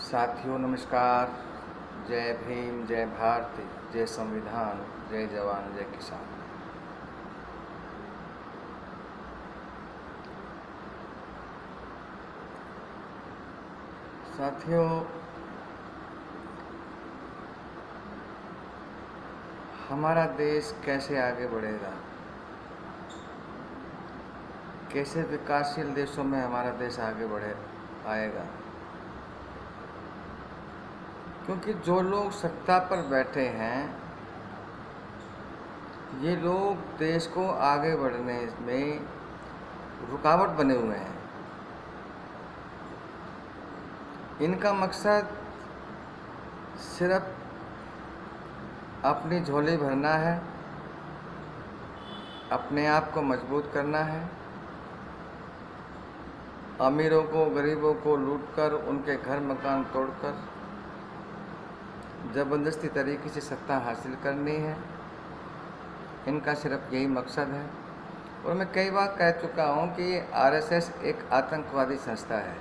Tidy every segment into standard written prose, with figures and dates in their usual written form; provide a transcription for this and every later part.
साथियों नमस्कार। जय भीम, जय भारत, जय संविधान, जय जवान, जय किसान। साथियों, हमारा देश कैसे आगे बढ़ेगा, कैसे विकासशील देशों में हमारा देश आगे बढ़े आएगा, क्योंकि जो लोग सत्ता पर बैठे हैं ये लोग देश को आगे बढ़ने में रुकावट बने हुए हैं। इनका मकसद सिर्फ अपनी झोली भरना है, अपने आप को मजबूत करना है, अमीरों को गरीबों को लूटकर उनके घर मकान तोड़कर ज़बरदस्ती तरीके से सत्ता हासिल करनी है। इनका सिर्फ यही मकसद है। और मैं कई बार कह चुका हूँ कि ये आरएसएस एक आतंकवादी संस्था है।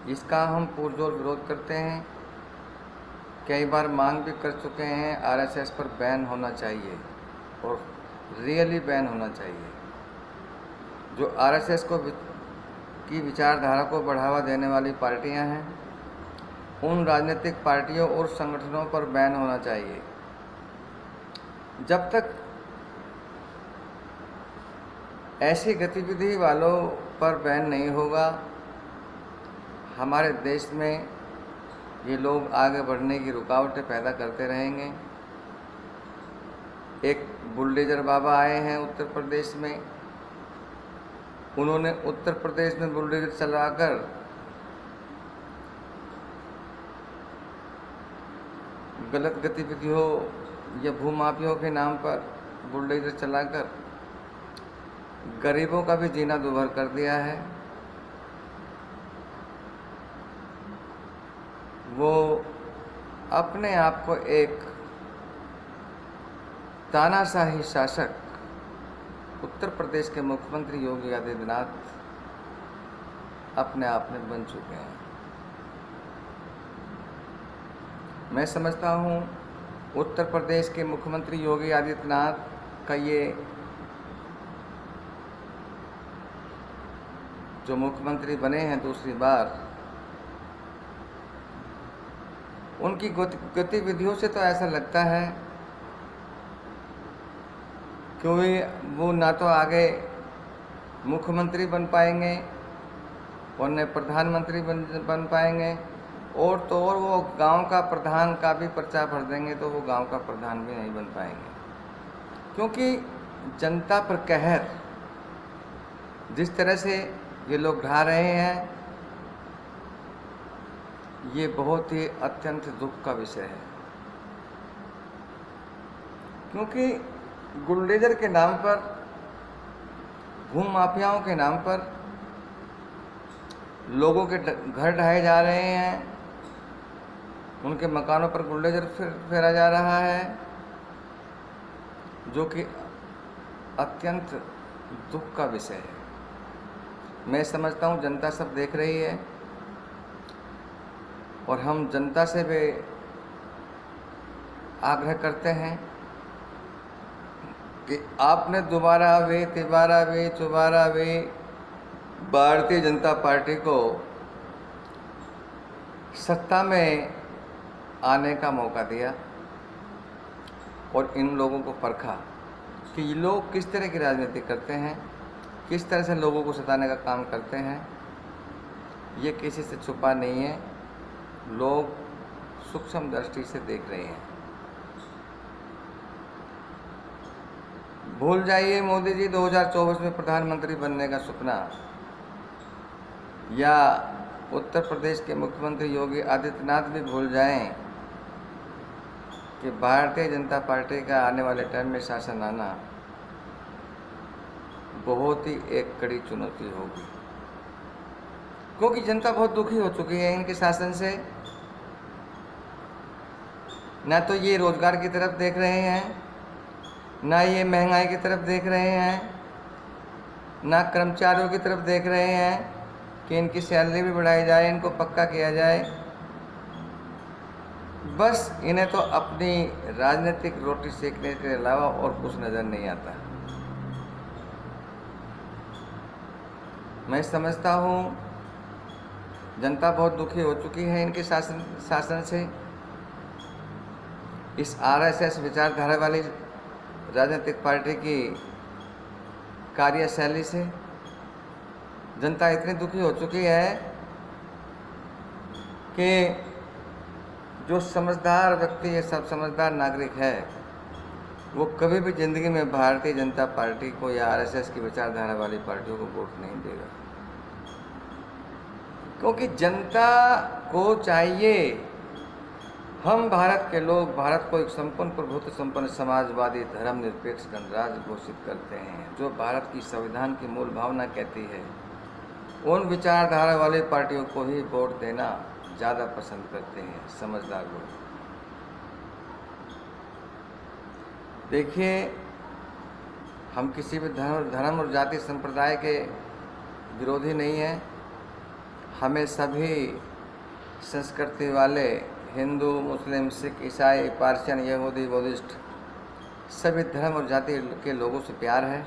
इसका हम पुरजोर विरोध करते हैं। कई बार मांग भी कर चुके हैं आरएसएस पर बैन होना चाहिए और रियली बैन होना चाहिए। जो आरएसएस की विचारधारा को बढ़ावा देने वाली पार्टियां हैं, उन राजनीतिक पार्टियों और संगठनों पर बैन होना चाहिए। जब तक ऐसी गतिविधि वालों पर बैन नहीं होगा, हमारे देश में ये लोग आगे बढ़ने की रुकावटें पैदा करते रहेंगे। एक बुलडोजर बाबा आए हैं उत्तर प्रदेश में। उन्होंने उत्तर प्रदेश में बुलडोजर चलाकर गलत गतिविधियों या भूमाफियों के नाम पर बुलडोजर चलाकर गरीबों का भी जीना दुभर कर दिया है। वो अपने आप को एक तानाशाही शासक उत्तर प्रदेश के मुख्यमंत्री योगी आदित्यनाथ अपने आप में बन चुके हैं। मैं समझता हूँ उत्तर प्रदेश के मुख्यमंत्री योगी आदित्यनाथ का ये जो मुख्यमंत्री बने हैं दूसरी बार, उनकी गतिविधियों से तो ऐसा लगता है कि वो ना तो आगे मुख्यमंत्री बन पाएंगे और न प्रधानमंत्री बन पाएंगे, और तो और वो गांव का प्रधान का भी पर्चा भर देंगे तो वो गांव का प्रधान भी नहीं बन पाएंगे। क्योंकि जनता पर कहर जिस तरह से ये लोग ढा रहे हैं, ये बहुत ही अत्यंत दुख का विषय है। क्योंकि गुंडेजर के नाम पर, भूम माफियाओं के नाम पर लोगों के घर ढाए जा रहे हैं, उनके मकानों पर गुंडेजर फेरा जा रहा है, जो कि अत्यंत दुख का विषय है। मैं समझता हूँ जनता सब देख रही है और हम जनता से भी आग्रह करते हैं कि आपने दोबारा वे तिबारा वे चुबारा वे भारतीय जनता पार्टी को सत्ता में आने का मौका दिया और इन लोगों को परखा कि ये लोग किस तरह की राजनीति करते हैं, किस तरह से लोगों को सताने का काम करते हैं। ये किसी से छुपा नहीं है, लोग सूक्ष्म दृष्टि से देख रहे हैं। भूल जाइए मोदी जी 2024 में प्रधानमंत्री बनने का सपना, या उत्तर प्रदेश के मुख्यमंत्री योगी आदित्यनाथ भी भूल जाएं कि भारतीय जनता पार्टी का आने वाले टर्म में शासन आना बहुत ही एक कड़ी चुनौती होगी। क्योंकि जनता बहुत दुखी हो चुकी है इनके शासन से। ना तो ये रोजगार की तरफ देख रहे हैं, ना ये महंगाई की तरफ देख रहे हैं, ना कर्मचारियों की तरफ देख रहे हैं कि इनकी सैलरी भी बढ़ाई जाए, इनको पक्का किया जाए। बस इन्हें तो अपनी राजनीतिक रोटी सेकने के अलावा और कुछ नज़र नहीं आता। मैं समझता हूँ जनता बहुत दुखी हो चुकी है इनके शासन से, इस आरएसएस विचारधारा वाली राजनीतिक पार्टी की कार्यशैली से जनता इतनी दुखी हो चुकी है कि जो समझदार व्यक्ति या सब समझदार नागरिक है वो कभी भी ज़िंदगी में भारतीय जनता पार्टी को या आरएसएस की विचारधारा वाली पार्टियों को वोट नहीं देगा, क्योंकि जनता को चाहिए, हम भारत के लोग भारत को एक संपन्न प्रभुत्व संपन्न समाजवादी धर्मनिरपेक्ष गणराज्य घोषित करते हैं, जो भारत की संविधान की मूल भावना कहती है। उन विचारधारा वाली पार्टियों को ही वोट देना ज़्यादा पसंद करते हैं समझदार लोग। देखिए, हम किसी भी धर्म और जाति संप्रदाय के विरोधी नहीं हैं। हमें सभी संस्कृति वाले हिंदू, मुस्लिम, सिख, ईसाई, पारसियन, यहूदी, बौद्धिस्ट सभी धर्म और जाति के लोगों से प्यार है।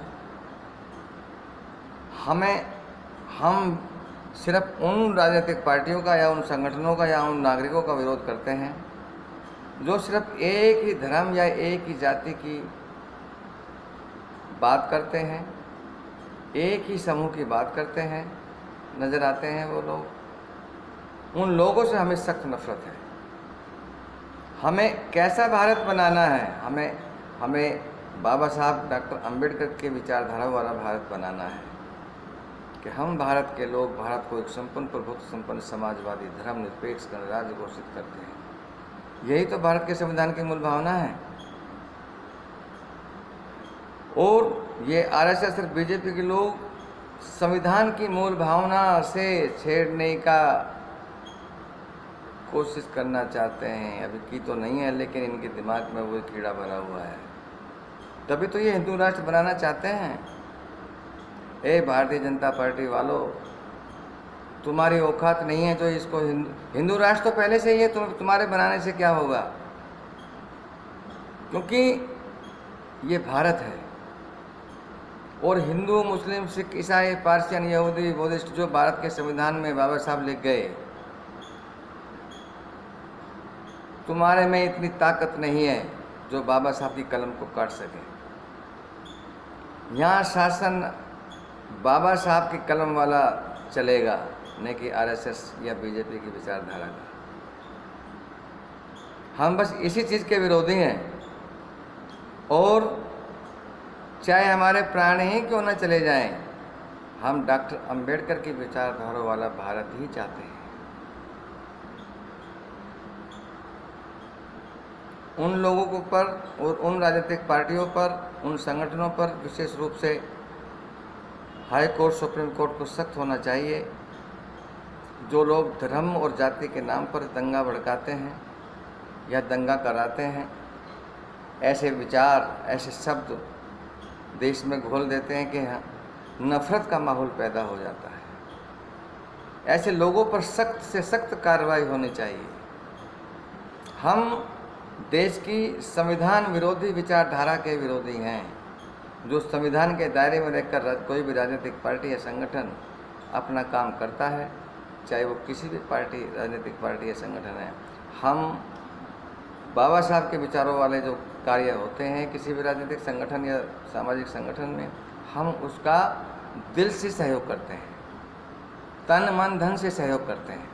हम सिर्फ उन राजनीतिक पार्टियों का या उन संगठनों का या उन नागरिकों का विरोध करते हैं जो सिर्फ एक ही धर्म या एक ही जाति की बात करते हैं, एक ही समूह की बात करते हैं, नज़र आते हैं वो लोग। उन लोगों से हमें सख्त नफरत है। हमें कैसा भारत बनाना है, हमें बाबा साहब डॉक्टर अंबेडकर के विचारधारा वाला भारत बनाना है कि हम भारत के लोग भारत को एक संपन्न प्रभुत्व संपन्न समाजवादी धर्मनिरपेक्ष गणराज्य घोषित करते हैं। यही तो भारत के संविधान की मूल भावना है। और ये आरएसएस और बीजेपी के लोग संविधान की मूल भावना से छेड़ने का कोशिश करना चाहते हैं। अभी की तो नहीं है, लेकिन इनके दिमाग में वो कीड़ा भरा हुआ है। तभी तो ये हिंदू राष्ट्र बनाना चाहते हैं। ए भारतीय जनता पार्टी वालों, तुम्हारी औकात नहीं है जो इसको हिंदू राष्ट्र तो पहले से ही है, तुम्हारे बनाने से क्या होगा, क्योंकि ये भारत है। और हिंदू, मुस्लिम, सिख, ईसाई, पारसियन, यहूदी, बौद्धिस्ट जो भारत के संविधान में बाबा साहब लिख गए, तुम्हारे में इतनी ताकत नहीं है जो बाबा साहब की कलम को काट सके। यहाँ शासन बाबा साहब की कलम वाला चलेगा, न कि आरएसएस या बीजेपी की विचारधारा का। हम बस इसी चीज़ के विरोधी हैं। और चाहे हमारे प्राण ही क्यों न चले जाएं, हम डॉक्टर अंबेडकर की विचारधारा वाला भारत ही चाहते हैं। उन लोगों को पर और उन राजनीतिक पार्टियों पर, उन संगठनों पर विशेष रूप से हाई कोर्ट, सुप्रीम कोर्ट को सख्त होना चाहिए जो लोग धर्म और जाति के नाम पर दंगा भड़काते हैं या दंगा कराते हैं। ऐसे विचार, ऐसे शब्द देश में घोल देते हैं कि नफरत का माहौल पैदा हो जाता है। ऐसे लोगों पर सख्त से सख्त कार्रवाई होनी चाहिए। हम देश की संविधान विरोधी विचारधारा के विरोधी हैं। जो संविधान के दायरे में रहकर कोई भी राजनीतिक पार्टी या संगठन अपना काम करता है, चाहे वो किसी भी पार्टी, राजनीतिक पार्टी या संगठन है, हम बाबा साहब के विचारों वाले जो कार्य होते हैं किसी भी राजनीतिक संगठन या सामाजिक संगठन में, हम उसका दिल से सहयोग करते हैं, तन मन धन से सहयोग करते हैं।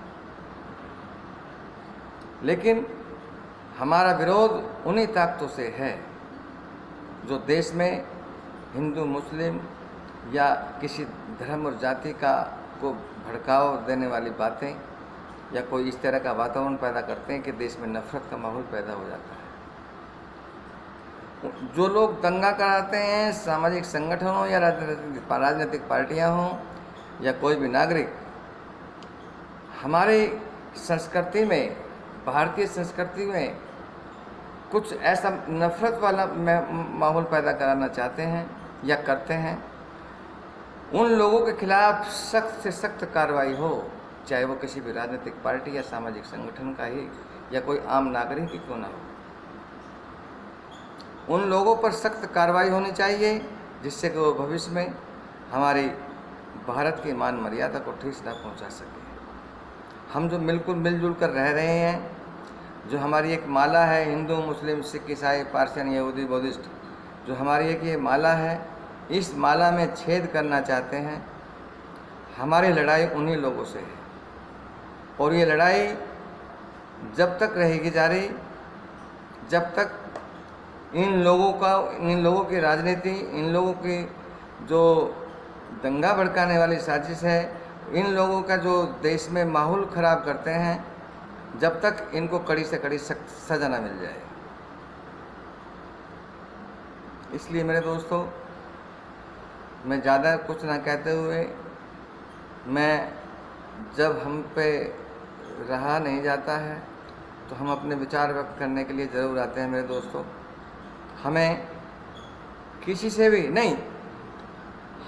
लेकिन हमारा विरोध उन्हीं ताकतों से है जो देश में हिंदू, मुस्लिम या किसी धर्म और जाति को भड़काव देने वाली बातें या कोई इस तरह का वातावरण पैदा करते हैं कि देश में नफरत का माहौल पैदा हो जाता है। जो लोग दंगा कराते हैं, सामाजिक संगठन हो या राजनीतिक पार्टियां हों या कोई भी नागरिक, हमारी संस्कृति में, भारतीय संस्कृति में कुछ ऐसा नफरत वाला माहौल पैदा कराना चाहते हैं या करते हैं, उन लोगों के खिलाफ सख्त से सख्त कार्रवाई हो, चाहे वो किसी भी राजनीतिक पार्टी या सामाजिक संगठन का ही या कोई आम नागरिक ही क्यों ना हो, उन लोगों पर सख्त कार्रवाई होनी चाहिए जिससे कि वो भविष्य में हमारी भारत की मान मर्यादा को ठेस न पहुंचा सके। हम जो बिल्कुल मिलजुल कर रह रहे हैं, जो हमारी एक माला है, हिंदू मुस्लिम सिख ईसाई पारसियन यहूदी बौद्धिस्ट, जो हमारी एक ये माला है, इस माला में छेद करना चाहते हैं। हमारी लड़ाई उन्हीं लोगों से है और ये लड़ाई जब तक रहेगी जारी, जब तक इन लोगों की राजनीति, इन लोगों की जो दंगा भड़काने वाली साजिश है, इन लोगों का जो देश में माहौल ख़राब करते हैं, जब तक इनको कड़ी से कड़ी सख्त सज़ा न मिल जाए। इसलिए मेरे दोस्तों, मैं ज़्यादा कुछ ना कहते हुए, मैं जब हम पे रहा नहीं जाता है तो हम अपने विचार व्यक्त करने के लिए ज़रूर आते हैं। मेरे दोस्तों, हमें किसी से भी नहीं,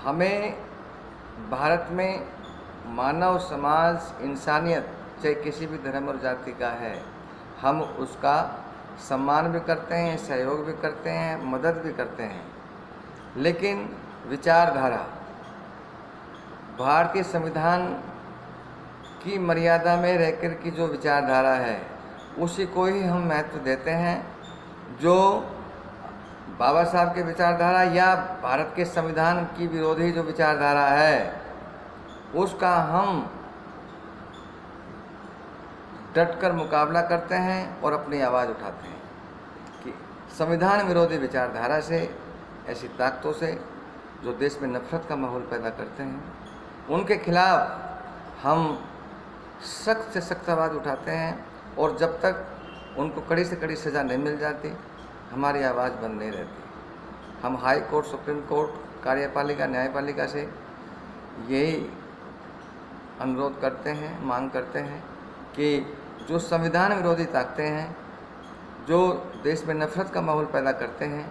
हमें भारत में मानव समाज, इंसानियत, चाहे किसी भी धर्म और जाति का है, हम उसका सम्मान भी करते हैं, सहयोग भी करते हैं, मदद भी करते हैं। लेकिन विचारधारा, भारतीय संविधान की मर्यादा में रहकर की जो विचारधारा है, उसी को ही हम महत्व देते हैं। जो बाबा साहब की विचारधारा या भारत के संविधान की विरोधी जो विचारधारा है, उसका हम डटकर मुकाबला करते हैं और अपनी आवाज़ उठाते हैं कि संविधान विरोधी विचारधारा से, ऐसी ताकतों से जो देश में नफरत का माहौल पैदा करते हैं, उनके खिलाफ हम सख्त से सख्त आवाज़ उठाते हैं। और जब तक उनको कड़ी से कड़ी सज़ा नहीं मिल जाती, हमारी आवाज़ बंद नहीं रहती। हम हाई कोर्ट, सुप्रीम कोर्ट, कार्यपालिका, न्यायपालिका से यही अनुरोध करते हैं, मांग करते हैं कि जो संविधान विरोधी ताकतें हैं, जो देश में नफरत का माहौल पैदा करते हैं,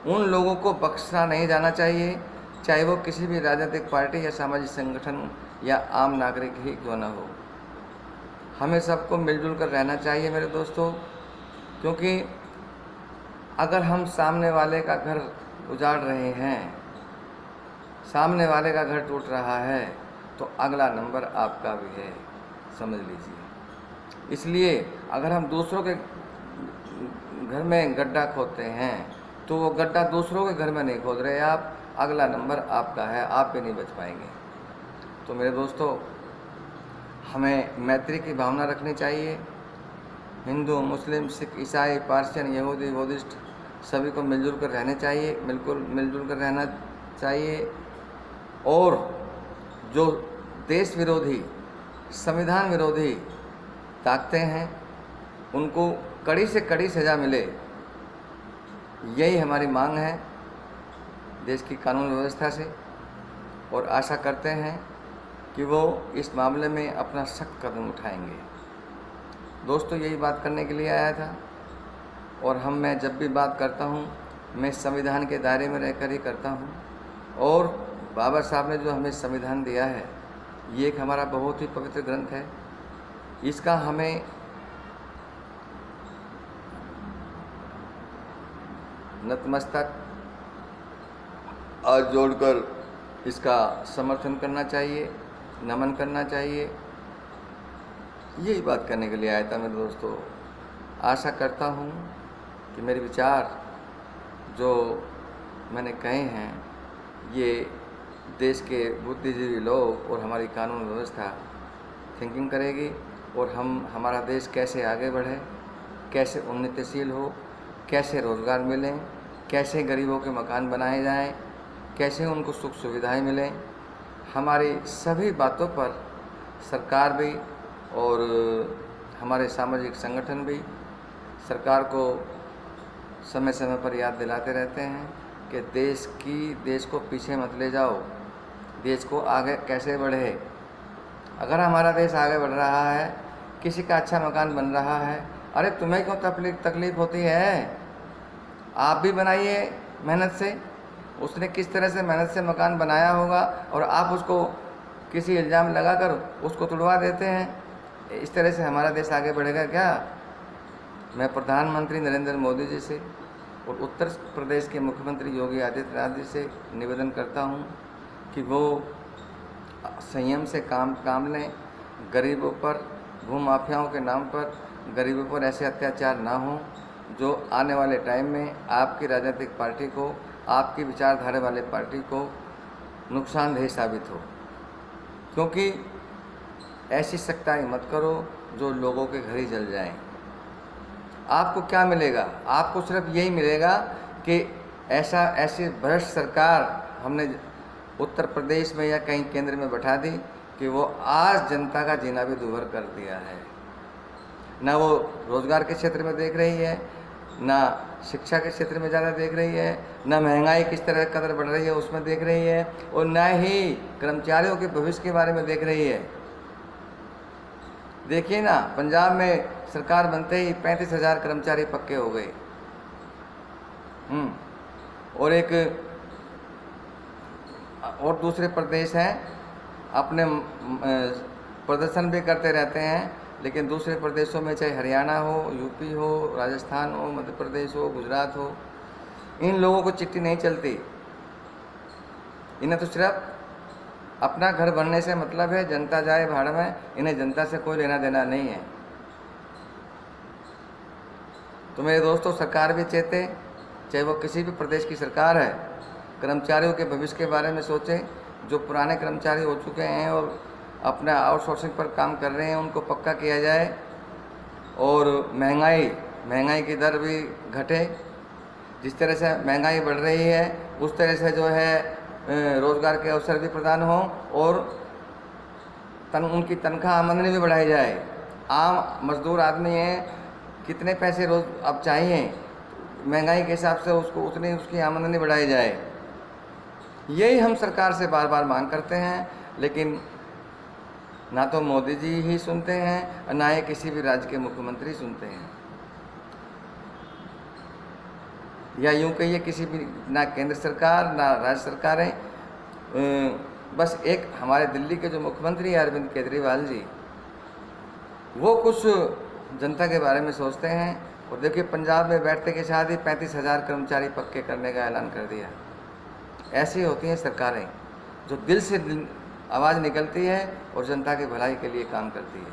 उन लोगों को बख्शा नहीं जाना चाहिए, चाहे वो किसी भी राजनीतिक पार्टी या सामाजिक संगठन या आम नागरिक ही क्यों न हो। हमें सबको मिलजुल कर रहना चाहिए मेरे दोस्तों, क्योंकि अगर हम सामने वाले का घर उजाड़ रहे हैं, सामने वाले का घर टूट रहा है, तो अगला नंबर आपका भी है, समझ लीजिए। इसलिए अगर हम दूसरों के घर में गड्ढा खोदते हैं, तो वो गड्ढा दूसरों के घर में नहीं खोद रहे आप, अगला नंबर आपका है, आप भी नहीं बच पाएंगे। तो मेरे दोस्तों, हमें मैत्री की भावना रखनी चाहिए। हिंदू, मुस्लिम, सिख, ईसाई, पारसियन, यहूदी, बौद्धिस्ट सभी को मिलजुल कर रहने चाहिए, बिल्कुल मिलजुल कर रहना चाहिए। और जो देश विरोधी, संविधान विरोधी ताकतें हैं, उनको कड़ी से कड़ी सज़ा मिले, यही हमारी मांग है देश की कानून व्यवस्था से। और आशा करते हैं कि वो इस मामले में अपना सख्त कदम उठाएंगे। दोस्तों, यही बात करने के लिए आया था। और मैं जब भी बात करता हूँ, मैं संविधान के दायरे में रहकर ही करता हूँ। और बाबा साहब ने जो हमें संविधान दिया है, ये एक हमारा बहुत ही पवित्र ग्रंथ है। इसका हमें नतमस्तक हाथ जोड़कर इसका समर्थन करना चाहिए, नमन करना चाहिए। यही बात करने के लिए आया था मेरे दोस्तों। आशा करता हूँ कि मेरे विचार जो मैंने कहे हैं, ये देश के बुद्धिजीवी लोग और हमारी कानून व्यवस्था थिंकिंग करेगी, और हमारा देश कैसे आगे बढ़े, कैसे उन्नतिशील हो, कैसे रोज़गार मिलें, कैसे गरीबों के मकान बनाए जाएं, कैसे उनको सुख सुविधाएं मिलें। हमारी सभी बातों पर सरकार भी और हमारे सामाजिक संगठन भी सरकार को समय समय पर याद दिलाते रहते हैं कि देश को पीछे मत ले जाओ, देश को आगे कैसे बढ़े। अगर हमारा देश आगे बढ़ रहा है, किसी का अच्छा मकान बन रहा है, अरे तुम्हें क्यों तकलीफ़ होती है? आप भी बनाइए मेहनत से। उसने किस तरह से मेहनत से मकान बनाया होगा, और आप उसको किसी इल्ज़ाम लगाकर उसको तुड़वा देते हैं। इस तरह से हमारा देश आगे बढ़ेगा क्या? मैं प्रधानमंत्री नरेंद्र मोदी जी से और उत्तर प्रदेश के मुख्यमंत्री योगी आदित्यनाथ जी से निवेदन करता हूं कि वो संयम से काम लें। गरीबों पर, भूमाफियाओं के नाम पर गरीबों पर ऐसे अत्याचार ना हो जो आने वाले टाइम में आपकी राजनीतिक पार्टी को, आपकी विचारधारा वाले पार्टी को नुकसानदेह साबित हो। क्योंकि ऐसी सख्ताई मत करो जो लोगों के घर ही जल जाएं। आपको क्या मिलेगा? आपको सिर्फ यही मिलेगा कि ऐसी भ्रष्ट सरकार हमने उत्तर प्रदेश में या कहीं केंद्र में बैठा दी कि वो आज जनता का जीना भी दूभर कर दिया है। ना वो रोज़गार के क्षेत्र में देख रही है, ना शिक्षा के क्षेत्र में ज़्यादा देख रही है, ना महंगाई किस तरह कदर बढ़ रही है उसमें देख रही है, और ना ही कर्मचारियों के भविष्य के बारे में देख रही है। देखिए ना, पंजाब में सरकार बनते ही 35,000 कर्मचारी पक्के हो गए। और दूसरे प्रदेश हैं अपने प्रदर्शन भी करते रहते हैं, लेकिन दूसरे प्रदेशों में चाहे हरियाणा हो, यूपी हो, राजस्थान हो, मध्य प्रदेश हो, गुजरात हो, इन लोगों को चिट्ठी नहीं चलती। इन्हें तो सिर्फ अपना घर बनने से मतलब है, जनता जाए भाड़ में, इन्हें जनता से कोई लेना देना नहीं है। तो मेरे दोस्तों, सरकार भी चेते, चाहे वो किसी भी प्रदेश की सरकार है, कर्मचारियों के भविष्य के बारे में सोचें। जो पुराने कर्मचारी हो चुके हैं और अपना आउटसोर्सिंग पर काम कर रहे हैं, उनको पक्का किया जाए और महंगाई की दर भी घटे। जिस तरह से महंगाई बढ़ रही है उस तरह से जो है रोज़गार के अवसर भी प्रदान हो और उनकी तनख्वाह आमदनी भी बढ़ाई जाए। आम मजदूर आदमी है, कितने पैसे रोज़ अब चाहिए, महंगाई के हिसाब से उसको उतनी उसकी आमदनी बढ़ाई जाए। यही हम सरकार से बार बार मांग करते हैं, लेकिन ना तो मोदी जी ही सुनते हैं और ना ही किसी भी राज्य के मुख्यमंत्री सुनते हैं, या यूँ कहिए किसी भी, ना केंद्र सरकार ना राज्य सरकारें। बस एक हमारे दिल्ली के जो मुख्यमंत्री हैं अरविंद केजरीवाल जी, वो कुछ जनता के बारे में सोचते हैं। और देखिए, पंजाब में बैठते के साथ ही 35,000 कर्मचारी पक्के करने का ऐलान कर दिया। ऐसी होती हैं सरकारें जो दिल से आवाज़ निकलती है और जनता की भलाई के लिए काम करती है।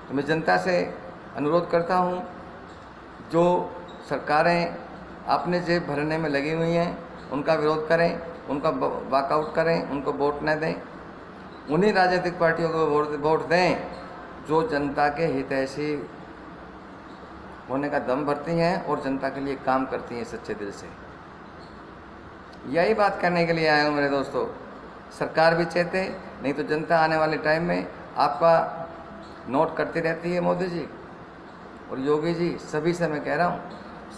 तो मैं जनता से अनुरोध करता हूँ, जो सरकारें अपने जेब भरने में लगी हुई हैं उनका विरोध करें, उनका वॉकआउट करें, उनको वोट न दें। उन्हीं राजनीतिक पार्टियों को वोट दें जो जनता के हितैषी होने का दम भरती हैं और जनता के लिए काम करती हैं सच्चे दिल से। यही बात करने के लिए आए हूँ मेरे दोस्तों। सरकार भी चेते, नहीं तो जनता आने वाले टाइम में आपका नोट करती रहती है। मोदी जी और योगी जी, सभी से मैं कह रहा हूँ,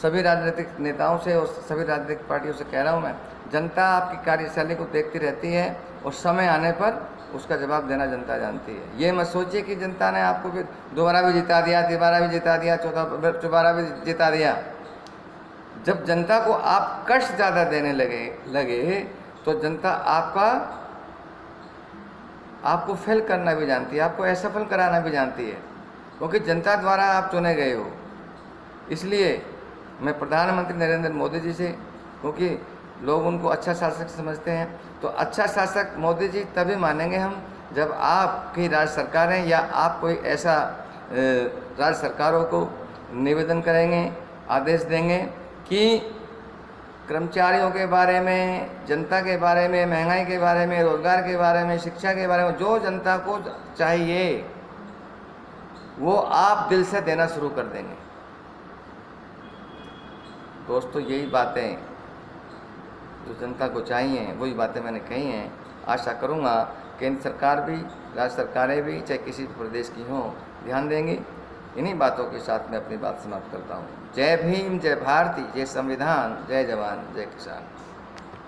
सभी राजनीतिक नेताओं से और सभी राजनीतिक पार्टियों से कह रहा हूँ मैं, जनता आपकी कार्यशैली को देखती रहती है और समय आने पर उसका जवाब देना जनता जानती है। ये मत सोचिए कि जनता ने आपको फिर दोबारा भी जिता दिया, तिबारा भी जिता दिया, चौबारा भी जिता दिया। जब जनता को आप कष्ट ज़्यादा देने लगे तो जनता आपको फेल करना भी जानती है, आपको असफल कराना भी जानती है, क्योंकि जनता द्वारा आप चुने गए हो। इसलिए मैं प्रधानमंत्री नरेंद्र मोदी जी से, क्योंकि लोग उनको अच्छा शासक समझते हैं, तो अच्छा शासक मोदी जी तभी मानेंगे हम जब आपकी राज्य सरकारें या आप कोई ऐसा राज्य सरकारों को निवेदन करेंगे, आदेश देंगे कि कर्मचारियों के बारे में, जनता के बारे में, महंगाई के बारे में, रोज़गार के बारे में, शिक्षा के बारे में जो जनता को चाहिए वो आप दिल से देना शुरू कर देंगे। दोस्तों, यही बातें जो जनता को चाहिए वही बातें मैंने कही हैं। आशा करूँगा केंद्र सरकार भी, राज्य सरकारें भी, चाहे किसी भी प्रदेश की हों, ध्यान देंगी। इन्हीं बातों के साथ मैं अपनी बात समाप्त करता हूँ। जय भीम, जय भारती, जय संविधान, जय जवान, जय किसान।